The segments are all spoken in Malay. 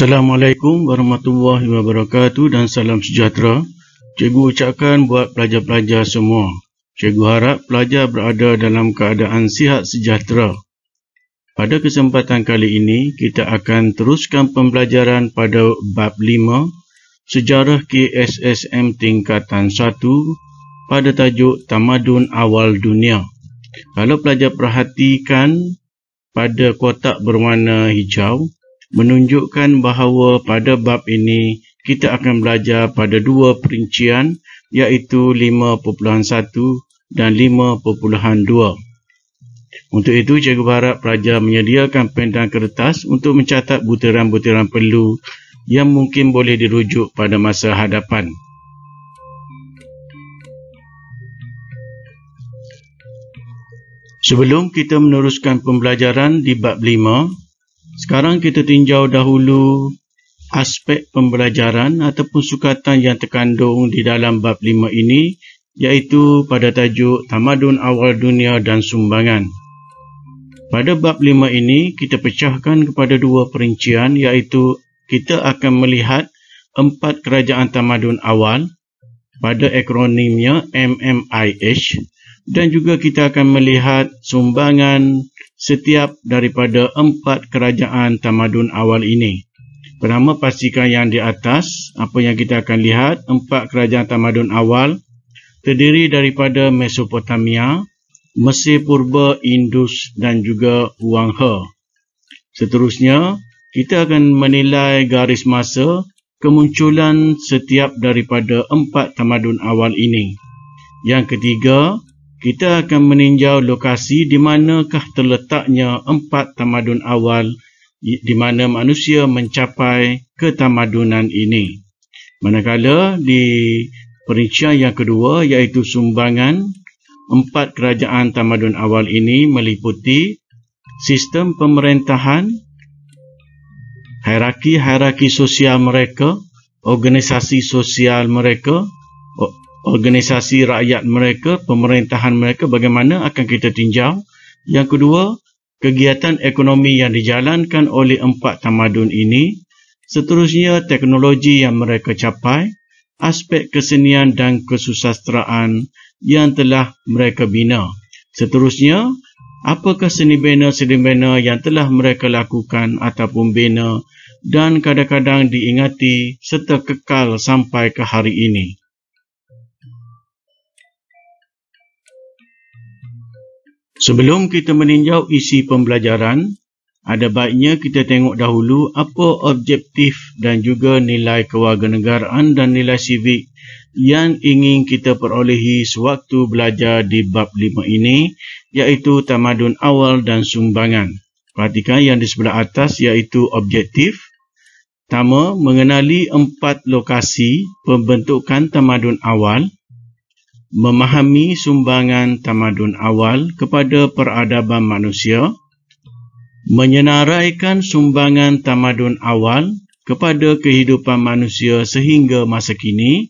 Assalamualaikum warahmatullahi wabarakatuh dan salam sejahtera. Cikgu ucapkan buat pelajar-pelajar semua. Cikgu harap pelajar berada dalam keadaan sihat sejahtera. Pada kesempatan kali ini, kita akan teruskan pembelajaran pada bab 5, Sejarah KSSM Tingkatan 1 pada tajuk Tamadun Awal Dunia. Kalau pelajar perhatikan pada kotak berwarna hijau, menunjukkan bahawa pada bab ini kita akan belajar pada dua perincian iaitu 5.1 dan 5.2. Untuk itu, cikgu berharap pelajar menyediakan pen dan kertas untuk mencatat butiran-butiran perlu yang mungkin boleh dirujuk pada masa hadapan. Sebelum kita meneruskan pembelajaran di bab 5, sekarang kita tinjau dahulu aspek pembelajaran ataupun sukatan yang terkandung di dalam bab 5 ini, iaitu pada tajuk Tamadun Awal Dunia dan Sumbangan. Pada bab 5 ini, kita pecahkan kepada dua perincian, iaitu kita akan melihat 4 kerajaan tamadun awal pada akronimnya MMIH, dan juga kita akan melihat sumbangan setiap daripada 4 kerajaan tamadun awal ini. Pertama, pastikan yang di atas, apa yang kita akan lihat, 4 kerajaan tamadun awal terdiri daripada Mesopotamia, Mesir Purba, Indus dan juga Wang He. Seterusnya, kita akan menilai garis masa kemunculan setiap daripada 4 tamadun awal ini. Yang ketiga, kita akan meninjau lokasi di manakah terletaknya 4 tamadun awal di mana manusia mencapai ketamadunan ini. Manakala di perincian yang kedua iaitu sumbangan, 4 kerajaan tamadun awal ini meliputi sistem pemerintahan, hierarki sosial mereka, organisasi sosial mereka, organisasi rakyat mereka, pemerintahan mereka, bagaimana akan kita tinjau. Yang kedua, kegiatan ekonomi yang dijalankan oleh 4 tamadun ini. Seterusnya, teknologi yang mereka capai, aspek kesenian dan kesusasteraan yang telah mereka bina. Seterusnya, apakah seni bina yang telah mereka lakukan ataupun bina dan kadang-kadang diingati serta kekal sampai ke hari ini. Sebelum kita meninjau isi pembelajaran, ada baiknya kita tengok dahulu apa objektif dan juga nilai kewarganegaraan dan nilai sivik yang ingin kita perolehi sewaktu belajar di bab 5 ini, iaitu tamadun awal dan sumbangan. Perhatikan yang di sebelah atas iaitu objektif. Pertama, mengenali 4 lokasi pembentukan tamadun awal, memahami sumbangan tamadun awal kepada peradaban manusia, menyenaraikan sumbangan tamadun awal kepada kehidupan manusia sehingga masa kini,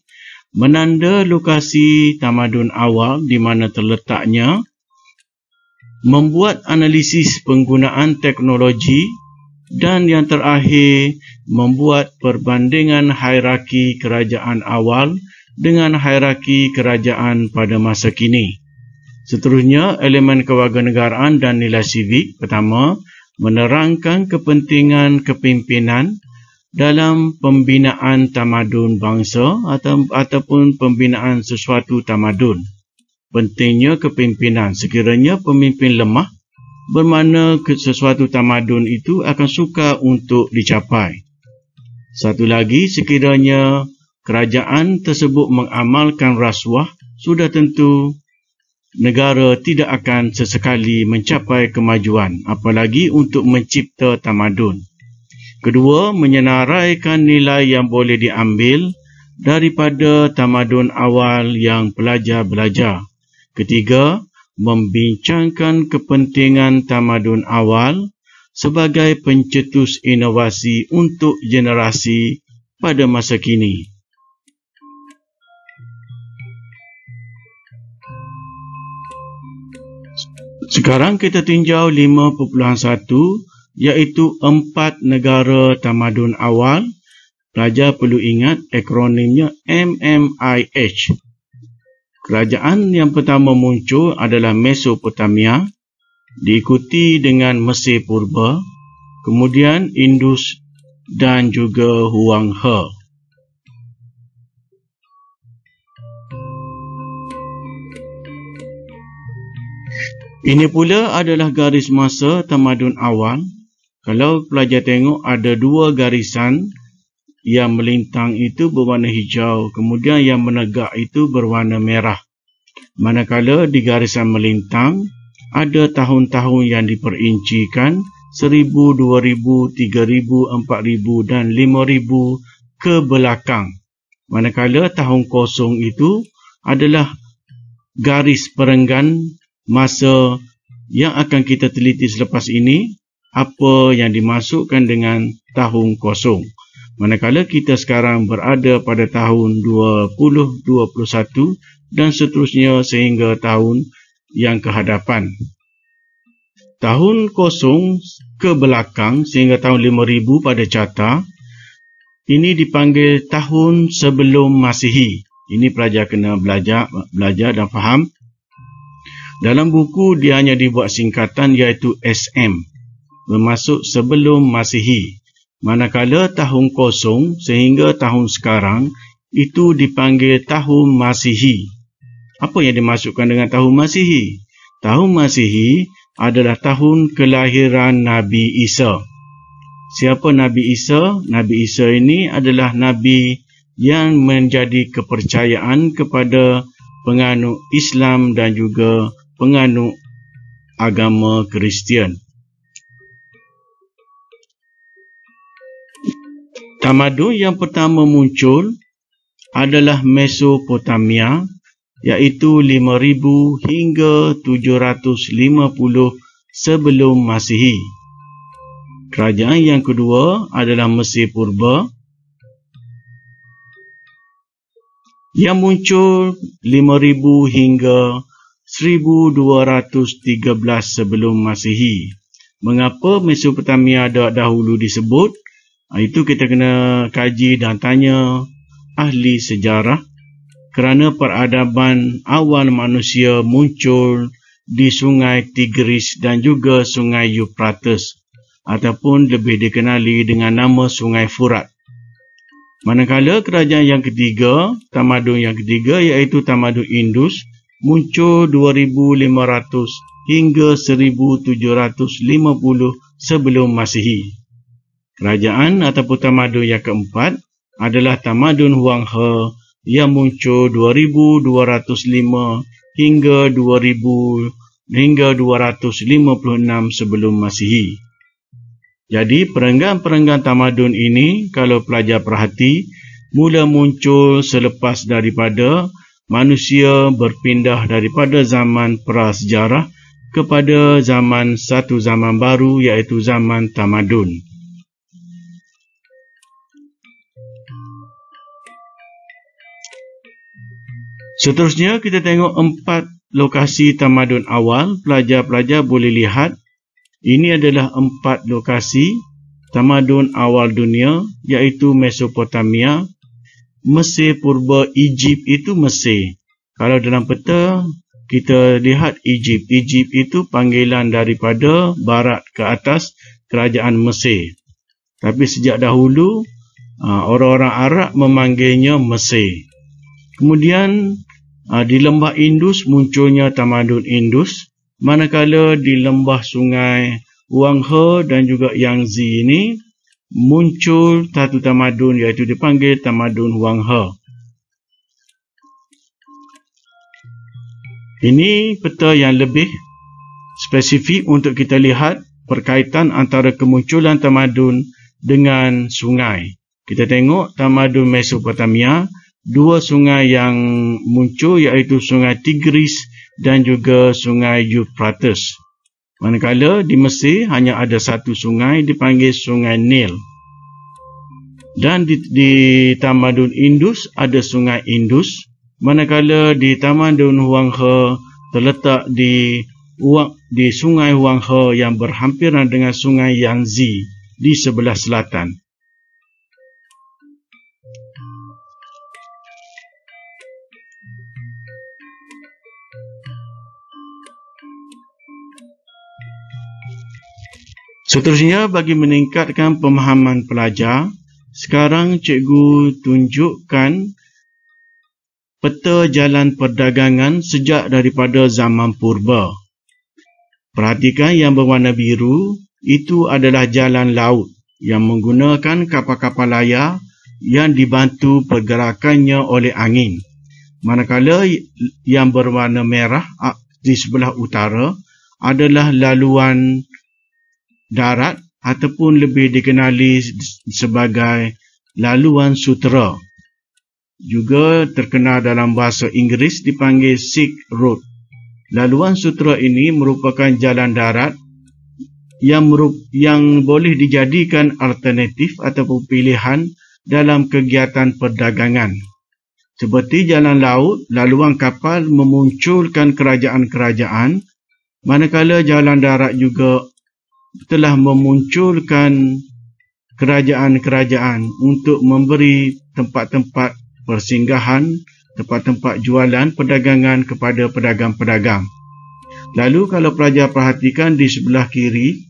menanda lokasi tamadun awal di mana terletaknya, membuat analisis penggunaan teknologi, dan yang terakhir, membuat perbandingan hierarki kerajaan awal dengan hierarki kerajaan pada masa kini. Seterusnya, elemen kewarganegaraan dan nilai sivik. Pertama, menerangkan kepentingan kepimpinan dalam pembinaan tamadun bangsa ataupun pembinaan sesuatu tamadun. Pentingnya kepimpinan. Sekiranya pemimpin lemah, bermakna sesuatu tamadun itu akan sukar untuk dicapai. Satu lagi, sekiranya kerajaan tersebut mengamalkan rasuah, sudah tentu negara tidak akan sesekali mencapai kemajuan, apalagi untuk mencipta tamadun. Kedua, menyenaraikan nilai yang boleh diambil daripada tamadun awal yang pelajar belajar. Ketiga, membincangkan kepentingan tamadun awal sebagai pencetus inovasi untuk generasi pada masa kini. Sekarang kita tinjau 5.1 iaitu 4 negara tamadun awal. Pelajar perlu ingat akronimnya MMIH. Kerajaan yang pertama muncul adalah Mesopotamia, diikuti dengan Mesir Purba, kemudian Indus dan juga Huang He. Ini pula adalah garis masa tamadun awal. Kalau pelajar tengok, ada 2 garisan yang melintang itu berwarna hijau, kemudian yang menegak itu berwarna merah. Manakala di garisan melintang, ada tahun-tahun yang diperincikan 1000, 2000, 3000, 4000 dan 5000 ke belakang. Manakala tahun kosong itu adalah garis perenggan masa yang akan kita teliti selepas ini, apa yang dimasukkan dengan tahun kosong. Manakala kita sekarang berada pada tahun 2021 dan seterusnya sehingga tahun yang kehadapan. Tahun kosong ke belakang sehingga tahun 5000 pada carta, ini dipanggil tahun sebelum Masihi. Ini pelajar kena belajar dan faham. Dalam buku dia hanya dibuat singkatan iaitu SM, bermaksud sebelum Masihi. Manakala tahun kosong sehingga tahun sekarang itu dipanggil tahun Masihi. Apa yang dimasukkan dengan tahun Masihi? Tahun Masihi adalah tahun kelahiran Nabi Isa. Siapa Nabi Isa? Nabi Isa ini adalah Nabi yang menjadi kepercayaan kepada penganut Islam dan juga penganut agama Kristian. Tamadun yang pertama muncul adalah Mesopotamia, iaitu 5000 hingga 750 sebelum Masihi. Kerajaan yang kedua adalah Mesir Purba, yang muncul 5000 hingga 1213 sebelum Masihi. Mengapa Mesopotamia dahulu disebut? Itu kita kena kaji dan tanya ahli sejarah. Kerana peradaban awal manusia muncul di Sungai Tigris dan juga Sungai Euphrates, ataupun lebih dikenali dengan nama Sungai Furat. Manakala kerajaan yang ketiga, tamadun yang ketiga iaitu tamadun Indus, muncul 2500 hingga 1750 sebelum Masihi. Kerajaan ataupun tamadun yang keempat adalah tamadun Huang He yang muncul 2205 hingga 256 sebelum Masihi. Jadi perenggan-perenggan tamadun ini kalau pelajar perhati mula muncul selepas daripada manusia berpindah daripada zaman prasejarah kepada satu zaman baru iaitu zaman tamadun. Seterusnya kita tengok 4 lokasi tamadun awal. Pelajar-pelajar boleh lihat ini adalah 4 lokasi tamadun awal dunia iaitu Mesopotamia, Mesir Purba, Egypt itu Mesir. Kalau dalam peta kita lihat Egypt. Egypt itu panggilan daripada barat ke atas kerajaan Mesir. Tapi sejak dahulu orang-orang Arab memanggilnya Mesir. Kemudian di lembah Indus munculnya tamadun Indus, manakala di lembah sungai Huang He dan juga Yangtze ini muncul satu tamadun iaitu dipanggil tamadun Huang He. Ini peta yang lebih spesifik untuk kita lihat perkaitan antara kemunculan tamadun dengan sungai. Kita tengok tamadun Mesopotamia, 2 sungai yang muncul iaitu Sungai Tigris dan juga Sungai Euphrates. Manakala di Mesir hanya ada satu sungai dipanggil Sungai Nil. Dan di tamadun Indus ada Sungai Indus. Manakala di tamadun Huang He terletak di di sungai Huang He yang berhampiran dengan sungai Yangtze di sebelah selatan. Seterusnya, bagi meningkatkan pemahaman pelajar, sekarang cikgu tunjukkan peta jalan perdagangan sejak daripada zaman purba. Perhatikan yang berwarna biru, itu adalah jalan laut yang menggunakan kapal-kapal layar yang dibantu pergerakannya oleh angin. Manakala yang berwarna merah di sebelah utara adalah laluan darat ataupun lebih dikenali sebagai laluan sutera. Juga terkenal dalam bahasa Inggeris dipanggil Silk Road. Laluan sutera ini merupakan jalan darat yang boleh dijadikan alternatif ataupun pilihan dalam kegiatan perdagangan. Seperti jalan laut, laluan kapal memunculkan kerajaan-kerajaan, manakala jalan darat juga telah memunculkan kerajaan-kerajaan untuk memberi tempat-tempat persinggahan, tempat-tempat jualan perdagangan kepada pedagang-pedagang. Lalu kalau pelajar perhatikan di sebelah kiri,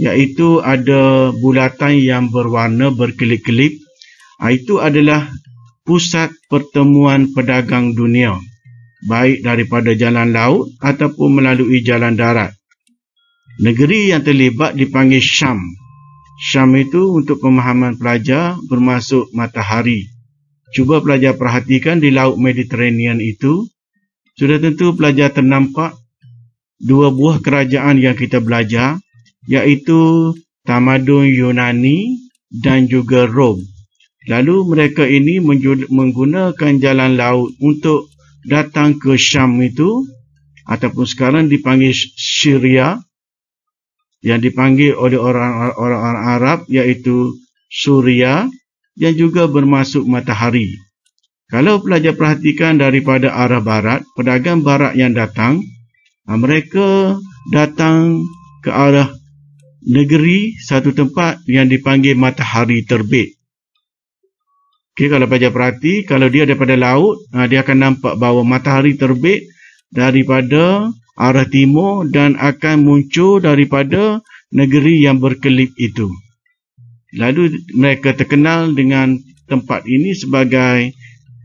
iaitu ada bulatan yang berwarna berkelip-kelip, itu adalah pusat pertemuan pedagang dunia, baik daripada jalan laut ataupun melalui jalan darat. Negeri yang terlibat dipanggil Syam. Syam itu untuk pemahaman pelajar bermaksud matahari. Cuba pelajar perhatikan di Laut Mediterranean itu, sudah tentu pelajar ternampak dua buah kerajaan yang kita belajar, iaitu tamadun Yunani dan juga Rom. Lalu mereka ini menggunakan jalan laut untuk datang ke Syam itu, ataupun sekarang dipanggil Syria, yang dipanggil oleh orang Arab iaitu Suria, yang juga bermaksud matahari. Kalau pelajar perhatikan daripada arah barat, pedagang barat yang datang, mereka datang ke arah negeri satu tempat yang dipanggil matahari terbit. Okay, kalau pelajar perhati, kalau dia daripada laut, dia akan nampak bahawa matahari terbit daripada arah timur dan akan muncul daripada negeri yang berkelip itu. Lalu mereka terkenal dengan tempat ini sebagai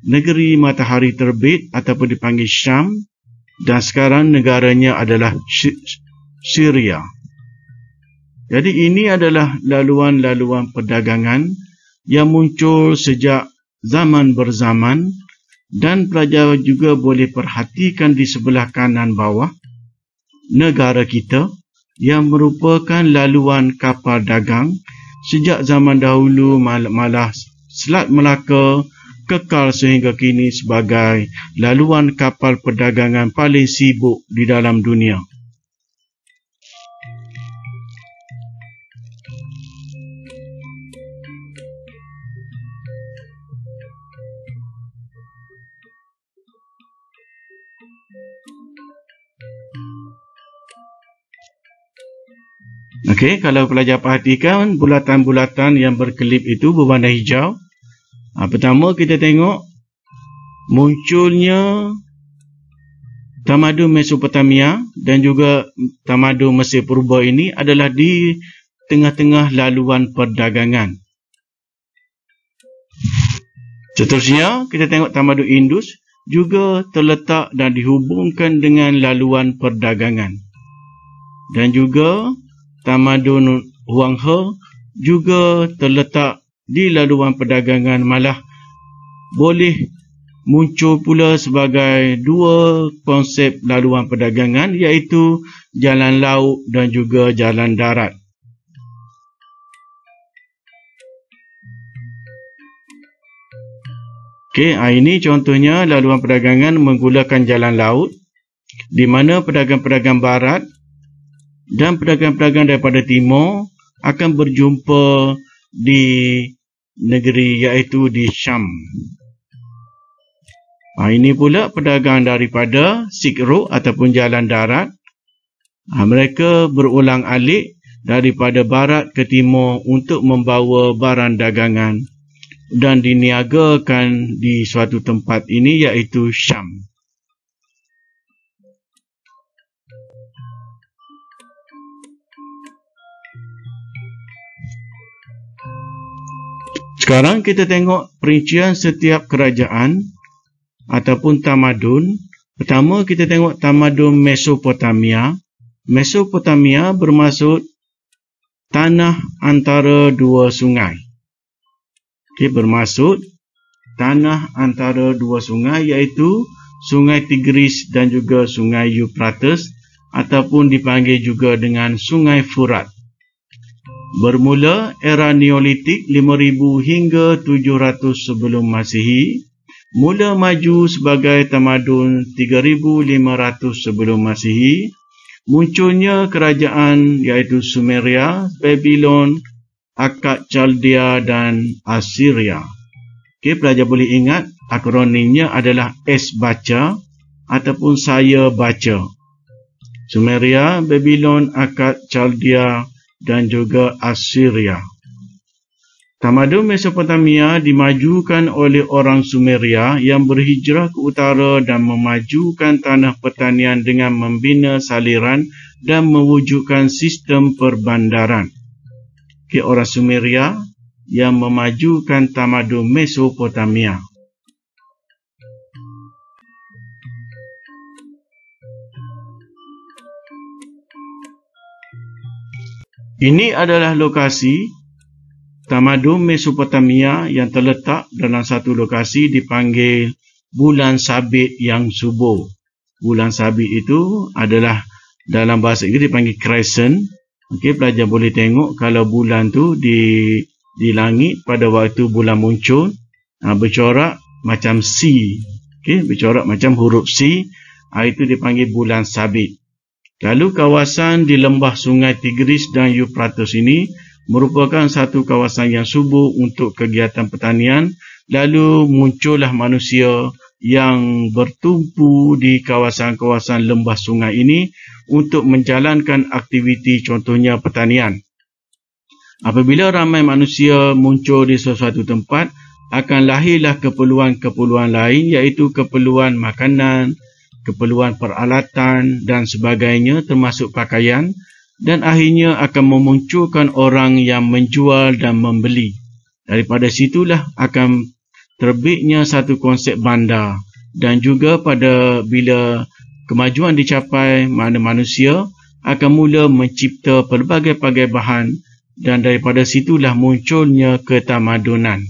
negeri matahari terbit ataupun dipanggil Syam, dan sekarang negaranya adalah Syria. Jadi ini adalah laluan-laluan perdagangan yang muncul sejak zaman berzaman, dan pelajar juga boleh perhatikan di sebelah kanan bawah negara kita yang merupakan laluan kapal dagang sejak zaman dahulu, malah Selat Melaka kekal sehingga kini sebagai laluan kapal perdagangan paling sibuk di dalam dunia. Okey, kalau pelajar perhatikan bulatan-bulatan yang berkelip itu berwarna hijau. Pertama kita tengok munculnya tamadun Mesopotamia dan juga tamadun Mesir Purba ini adalah di tengah-tengah laluan perdagangan. Seterusnya kita tengok tamadun Indus juga terletak dan dihubungkan dengan laluan perdagangan. Dan juga tamadun Huang He juga terletak di laluan perdagangan, malah boleh muncul pula sebagai dua konsep laluan perdagangan, iaitu jalan laut dan juga jalan darat. Okey, ini contohnya laluan perdagangan menggunakan jalan laut, di mana pedagang-pedagang barat dan pedagang-pedagang daripada timur akan berjumpa di negeri, iaitu di Syam. Ini pula pedagang daripada Silk Road ataupun jalan darat Mereka berulang-alik daripada barat ke timur untuk membawa barang dagangan dan diniagakan di suatu tempat ini, iaitu Syam. Sekarang kita tengok perincian setiap kerajaan ataupun tamadun. Pertama kita tengok tamadun Mesopotamia. Mesopotamia bermaksud tanah antara dua sungai. Bermaksud tanah antara dua sungai, iaitu Sungai Tigris dan juga Sungai Euphrates, ataupun dipanggil juga dengan Sungai Furat. Bermula era Neolitik 5000 hingga 700 sebelum Masihi, mula maju sebagai tamadun 3500 sebelum Masihi, munculnya kerajaan iaitu Sumeria, Babylon, Akkad Chaldea dan Assyria. Pelajar boleh ingat akronimnya adalah S baca ataupun saya baca. Sumeria, Babylon, Akkad Chaldea dan juga Assyria. Tamadun Mesopotamia dimajukan oleh orang Sumeria yang berhijrah ke utara dan memajukan tanah pertanian dengan membina saliran dan mewujudkan sistem perbandaran. Orang Sumeria yang memajukan tamadun Mesopotamia. Ini adalah lokasi tamadun Mesopotamia yang terletak dalam satu lokasi dipanggil bulan sabit yang subur. Bulan sabit itu adalah dalam bahasa Inggeris dipanggil crescent. Pelajar boleh tengok kalau bulan tu di langit pada waktu bulan muncul, bercorak macam C. Bercorak macam huruf C. Itu dipanggil bulan sabit. Lalu kawasan di lembah Sungai Tigris dan Euphrates ini merupakan satu kawasan yang subur untuk kegiatan pertanian. Lalu muncullah manusia yang bertumpu di kawasan-kawasan lembah sungai ini untuk menjalankan aktiviti contohnya pertanian. Apabila ramai manusia muncul di sesuatu tempat, akan lahirlah keperluan-keperluan lain, iaitu keperluan makanan, keperluan peralatan dan sebagainya termasuk pakaian, dan akhirnya akan memunculkan orang yang menjual dan membeli. Daripada situlah akan terbitnya satu konsep bandar, dan juga pada bila kemajuan dicapai, mana manusia akan mula mencipta pelbagai-bagai bahan, dan daripada situlah munculnya ketamadunan.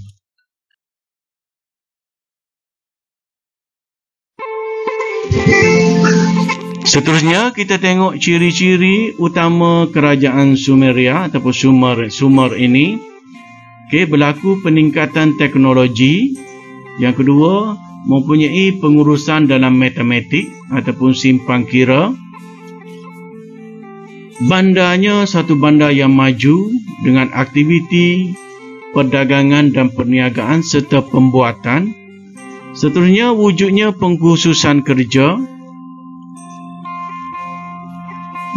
Seterusnya kita tengok ciri-ciri utama kerajaan Sumeria ataupun Sumer ini. Berlaku peningkatan teknologi. Yang kedua, mempunyai pengurusan dalam matematik ataupun simpang kira. Bandarnya satu bandar yang maju dengan aktiviti perdagangan dan perniagaan serta pembuatan. Seterusnya, wujudnya pengkhususan kerja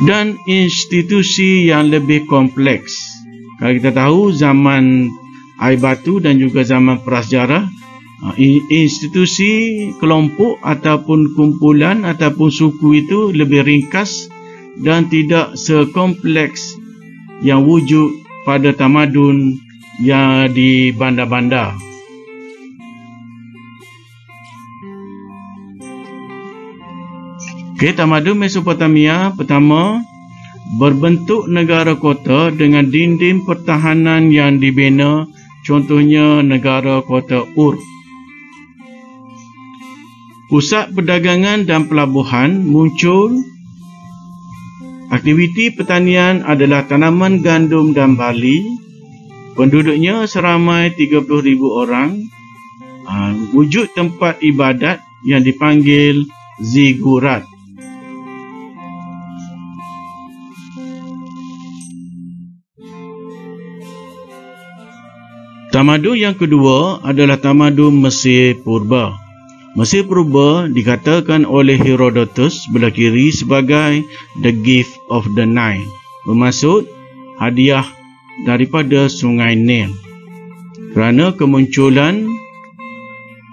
dan institusi yang lebih kompleks. Kalau kita tahu zaman air batu dan juga zaman prasejarah, institusi kelompok ataupun kumpulan ataupun suku itu lebih ringkas dan tidak sekompleks yang wujud pada tamadun yang di bandar-bandar. Tamadun Mesopotamia pertama berbentuk negara kota dengan dinding pertahanan yang dibina, contohnya negara kota Ur. Pusat perdagangan dan pelabuhan muncul. Aktiviti pertanian adalah tanaman gandum dan barley. Penduduknya seramai 30,000 orang. Wujud tempat ibadat yang dipanggil zigurat. Tamadun yang kedua adalah tamadun Mesir Purba. Mesir Purba dikatakan oleh Herodotus belah kiri sebagai the gift of the Nile, bermaksud hadiah daripada Sungai Nil. Kerana kemunculan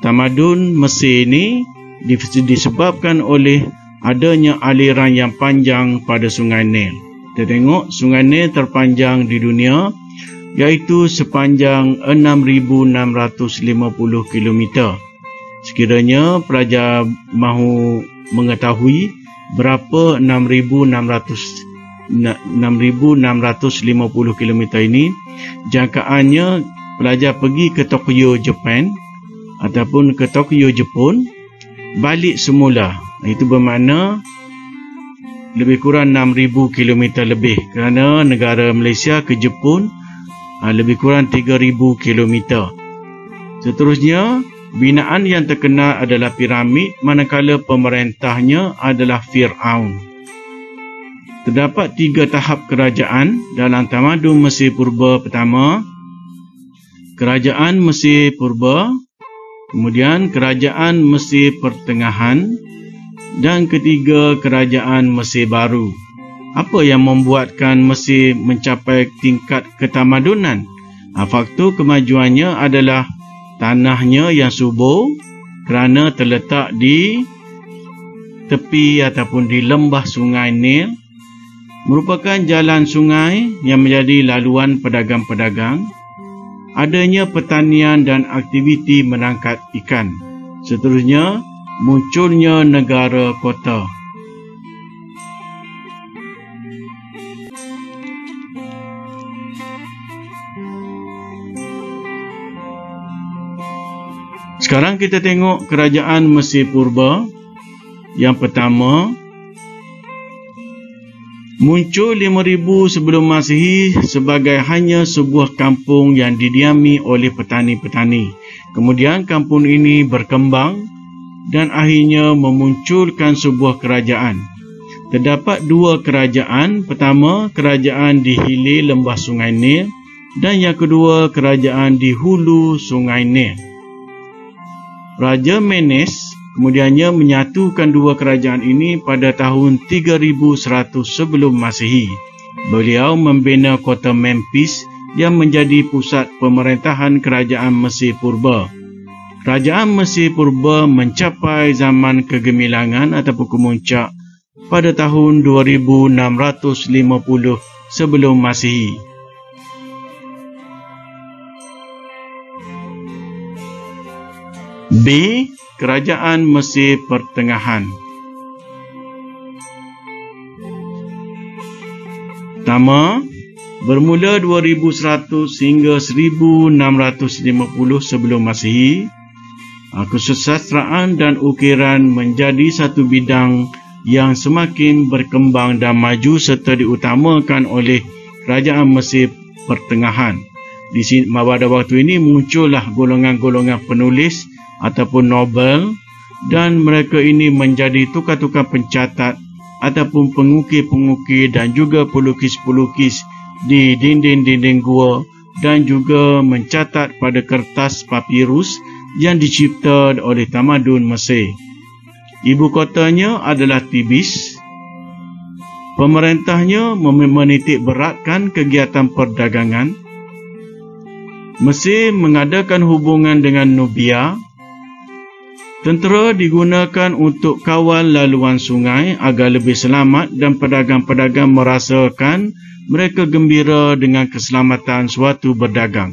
tamadun Mesir ini disebabkan oleh adanya aliran yang panjang pada Sungai Nil. Kita tengok Sungai Nil terpanjang di dunia, iaitu sepanjang 6,650 km. Sekiranya pelajar mahu mengetahui berapa 6,650 km ini, jangkaannya pelajar pergi ke Tokyo, Jepun ataupun ke Tokyo, Jepun, balik semula. Itu bermakna lebih kurang 6,000 km lebih, kerana negara Malaysia ke Jepun lebih kurang 3,000 km. Seterusnya, binaan yang terkenal adalah piramid, manakala pemerintahnya adalah Fir'aun. Terdapat 3 tahap kerajaan dalam tamadun Mesir Purba. Pertama, Kerajaan Mesir Purba, kemudian Kerajaan Mesir Pertengahan, dan ketiga, Kerajaan Mesir Baru. Apa yang membuatkan Mesir mencapai tingkat ketamadunan? Faktor kemajuannya adalah tanahnya yang subur kerana terletak di tepi ataupun di lembah Sungai Nil, merupakan jalan sungai yang menjadi laluan pedagang-pedagang, adanya pertanian dan aktiviti menangkap ikan. Seterusnya, munculnya negara kota. Sekarang kita tengok kerajaan Mesir Purba. Yang pertama, muncul 5,000 sebelum Masihi sebagai hanya sebuah kampung yang didiami oleh petani-petani. Kemudian kampung ini berkembang dan akhirnya memunculkan sebuah kerajaan. Terdapat 2 kerajaan. Pertama, kerajaan di hilir lembah Sungai Nil, dan yang kedua, kerajaan di hulu Sungai Nil. Raja Menes kemudiannya menyatukan 2 kerajaan ini pada tahun 3100 sebelum Masihi. Beliau membina kota Memphis yang menjadi pusat pemerintahan kerajaan Mesir Purba. Kerajaan Mesir Purba mencapai zaman kegemilangan ataupun kemuncak pada tahun 2650 sebelum Masihi. B. Kerajaan Mesir Pertengahan. Pertama, bermula 2100 hingga 1650 sebelum Masihi, kesusastraan dan ukiran menjadi satu bidang yang semakin berkembang dan maju serta diutamakan oleh kerajaan Mesir Pertengahan. Di sini, pada waktu ini muncullah golongan-golongan penulis ataupun novel, dan mereka ini menjadi tukar-tukar pencatat ataupun pengukir-pengukir dan juga pelukis-pelukis di dinding-dinding gua, dan juga mencatat pada kertas papirus yang dicipta oleh tamadun Mesir. Ibu kotanya adalah Tibis. Pemerintahnya menitik beratkan kegiatan perdagangan. Mesir mengadakan hubungan dengan Nubia. Tentera digunakan untuk kawal laluan sungai agar lebih selamat, dan pedagang-pedagang merasakan mereka gembira dengan keselamatan suatu berdagang.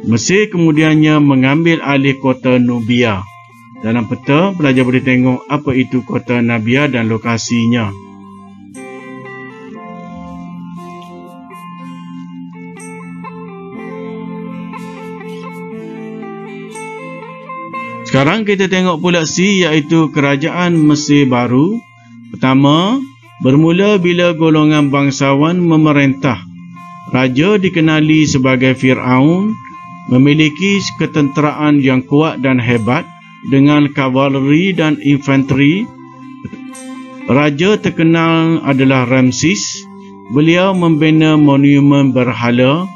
Mesir kemudiannya mengambil alih kota Nubia. Dalam peta, pelajar boleh tengok apa itu kota Nubia dan lokasinya. Sekarang kita tengok pula C, iaitu kerajaan Mesir Baru. Pertama, bermula bila golongan bangsawan memerintah. Raja dikenali sebagai Fir'aun, memiliki ketenteraan yang kuat dan hebat dengan kavaleri dan infanteri. Raja terkenal adalah Ramses. Beliau membina monumen berhala.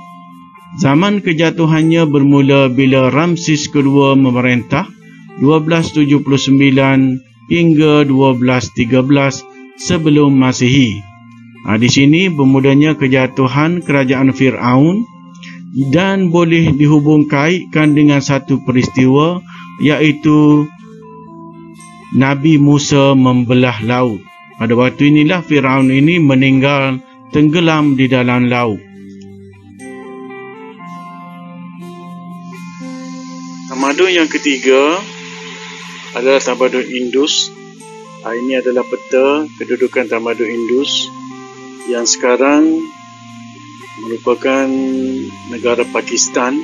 Zaman kejatuhannya bermula bila Ramses kedua memerintah 1279 hingga 1213 sebelum Masihi. Di sini bermulanya kejatuhan kerajaan Firaun dan boleh dihubung-kaitkan dengan satu peristiwa, iaitu Nabi Musa membelah laut. Pada waktu inilah Firaun ini meninggal tenggelam di dalam laut. Tamadun yang ketiga adalah tamadun Indus. Ini adalah peta kedudukan tamadun Indus yang sekarang merupakan negara Pakistan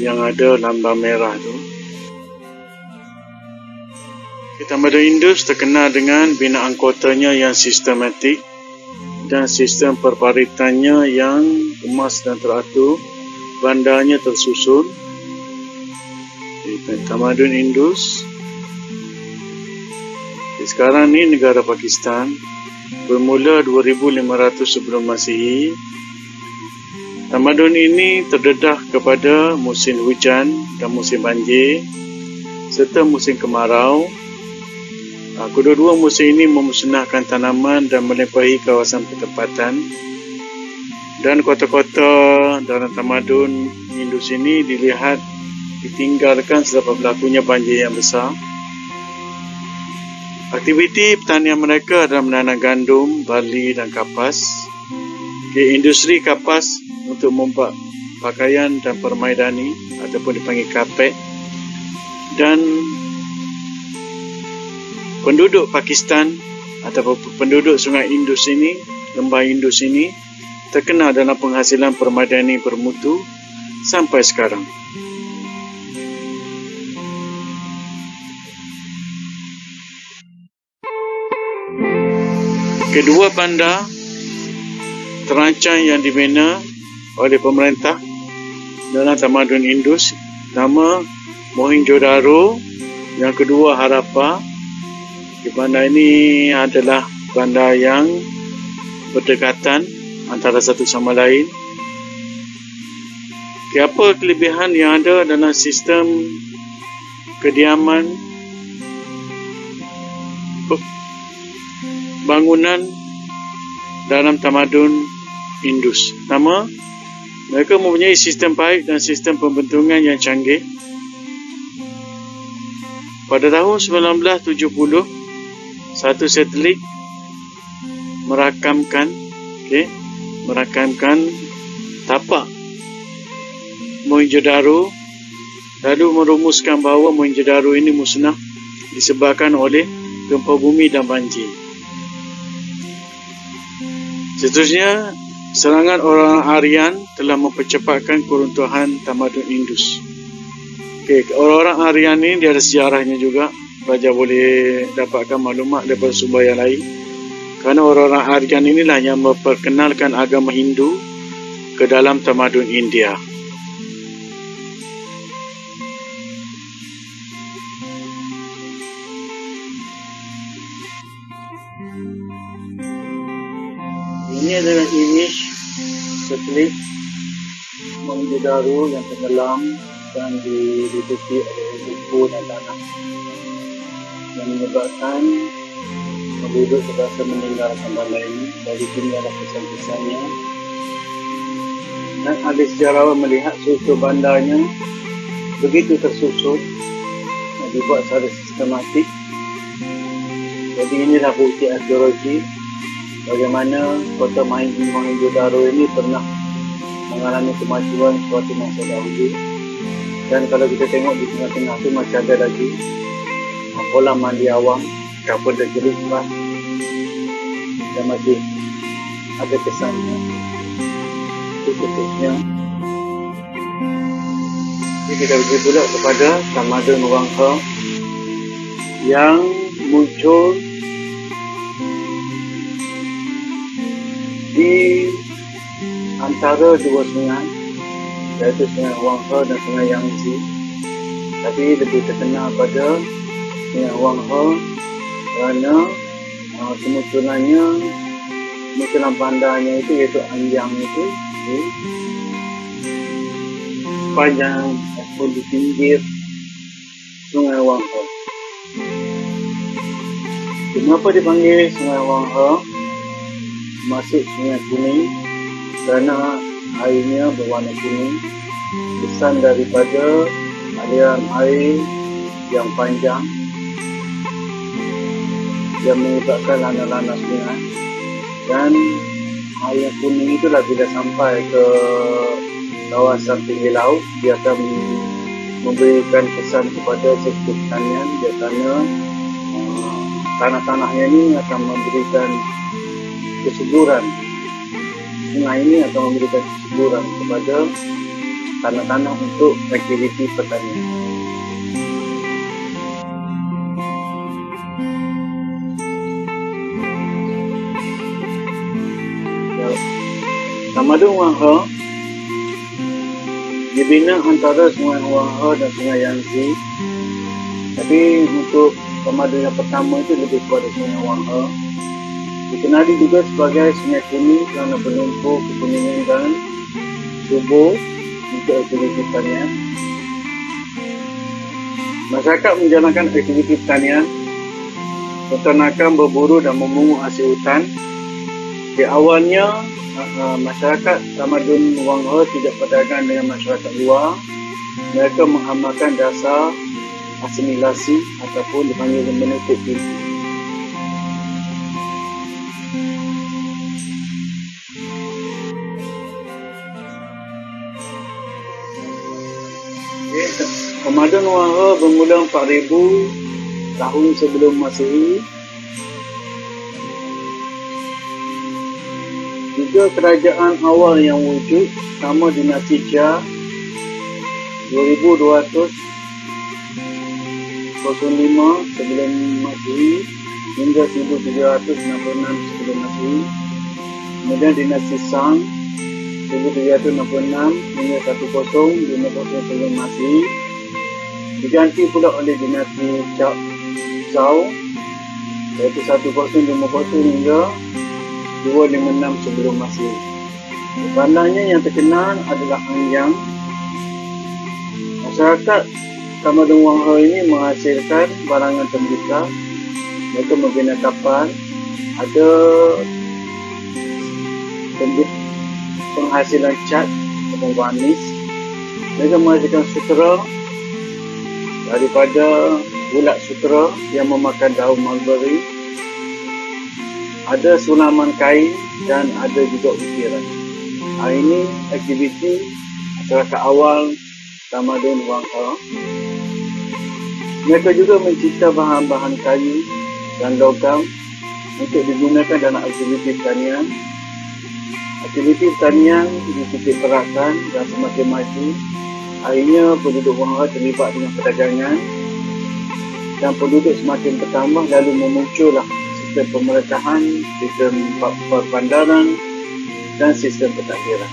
yang ada lambang merah tu. Tamadun Indus terkenal dengan binaan kotanya yang sistematik dan sistem perparitannya yang emas dan teratur, bandarnya tersusun. Tamadun Indus sekarang ni negara Pakistan bermula 2500 sebelum Masihi. Tamadun ini terdedah kepada musim hujan dan musim banjir serta musim kemarau. Kedua-dua musim ini memusnahkan tanaman dan melempahi kawasan pertempatan. Dan kota-kota dalam tamadun Indus ini dilihat ditinggalkan selepas berlakunya banjir yang besar. Aktiviti pertanian mereka adalah menanam gandum, barley dan kapas. Industri kapas untuk membuat pakaian dan permaidani ataupun dipanggil kapet. Dan penduduk Pakistan ataupun penduduk Sungai Indus ini, lembah Indus ini, terkenal dalam penghasilan permadani bermutu sampai sekarang. Kedua bandar terancang yang dibina oleh pemerintah dalam tamadun Indus, nama Mohenjo-daro, yang kedua Harappa. Di bandar ini adalah bandar yang berdekatan antara satu sama lain. Apa kelebihan yang ada dalam sistem kediaman bangunan dalam tamadun Indus? Mereka mempunyai sistem paip dan sistem pembentungan yang canggih. Pada tahun 1970, satu satelit merakamkan tapak Mohenjo-daro, lalu merumuskan bahawa Mohenjo-daro ini musnah disebabkan oleh gempa bumi dan banjir. Seterusnya, serangan orang Aryan telah mempercepatkan keruntuhan tamadun Indus. Orang-orang Aryan ini dia ada sejarahnya juga. Pelajar boleh dapatkan maklumat daripada sumber yang lain. Kerana orang-orang Aryan inilah yang memperkenalkan agama Hindu ke dalam tamadun India. Ini adalah imej satelit Mohenjo-daro yang tenggelam dan ditutupi oleh lumpur dan tanah, yang menyebabkan penduduk terpaksa meninggalkan bandar ini. Dari sini adalah kesan-kesannya. Dan ahli sejarawan melihat struktur bandarnya begitu tersusun dan dibuat secara sistematik. Jadi inilah bukti arkeologi bagaimana kota Mohenjo-daro ini pernah mengalami kemajuan suatu masa dahulu. Dan kalau kita tengok di tengah-tengah tu masih ada lagi kolam mandi awam, kapal dan jeruk lah, dan masih ada kesannya. Itu khususnya. Jadi kita pergi pula kepada tamadun Wang He yang muncul di antara dua sungai, iaitu sungai Wang He dan sungai Yangtze. Tapi lebih terkenal pada sungai Wang He kerana kemunculan bandarnya itu, iaitu Anyang itu, sepanjang ataupun di pinggir Sungai Wang He. Kenapa dipanggil Sungai Wang He? Masuk Sungai Kuning kerana airnya berwarna kuning, kesan daripada aliran air yang panjang yang menyebabkan lana-lana sungai, dan air kuning itulah bila sampai ke kawasan pinggir laut, dia akan memberikan kesan kepada sektor pertanian, dia kerana tanah-tanahnya ini akan memberikan kesuburan. Sungai ini akan memberikan kesuburan kepada tanah-tanah untuk aktiviti pertanian. Tamadun Wang He dibina antara Sungai Wang He dan Sungai Yangtze, tapi untuk tamadun yang pertama itu lebih kepada Sungai Wang He. Dikenali juga sebagai Sungai Kuning kerana berlumpur kekuningan dan subur untuk aktiviti pertanian. Masyarakat menjalankan aktiviti pertanian, peternakan, berburu dan memungut hasil hutan. Di awalnya, masyarakat tamadun Wang He tidak berdagang dengan masyarakat luar. Mereka mengamalkan dasar asimilasi ataupun dipanggil menutup pintu. Tamadun Wang He bermula 4000 tahun sebelum Masehi. Tiga kerajaan awal yang wujud, sama dinasti Jia 2205 sebelum Masehi hingga 1366 sebelum Masehi. Kemudian dinasti Shang 1366 hingga 1050 sebelum Masehi. Diganti pula oleh dinasti Zhao iaitu 1050 hingga 256 sebelum Masehi. Bandanya yang terkenal adalah Hanyang. Masyarakat tamadun Wang He ini menghasilkan barangan tembikar. Mereka membina kapal, ada penghasilan cat atau varnis. Mereka menghasilkan sutera daripada ulat sutera yang memakan daun mulberry. Ada sulaman kain dan ada juga ukiran. Ini aktiviti masyarakat awal tamadun Wang He. Mereka juga mencipta bahan-bahan kayu dan logam untuk digunakan dalam aktiviti pertanian. Aktiviti pertanian dititik beratkan dan semakin maju. Akhirnya penduduk Wang He terlibat dengan perdagangan dan penduduk semakin bertambah, lalu memuncullah sistem pemerintahan, sistem perbandaran dan sistem pentakdiran.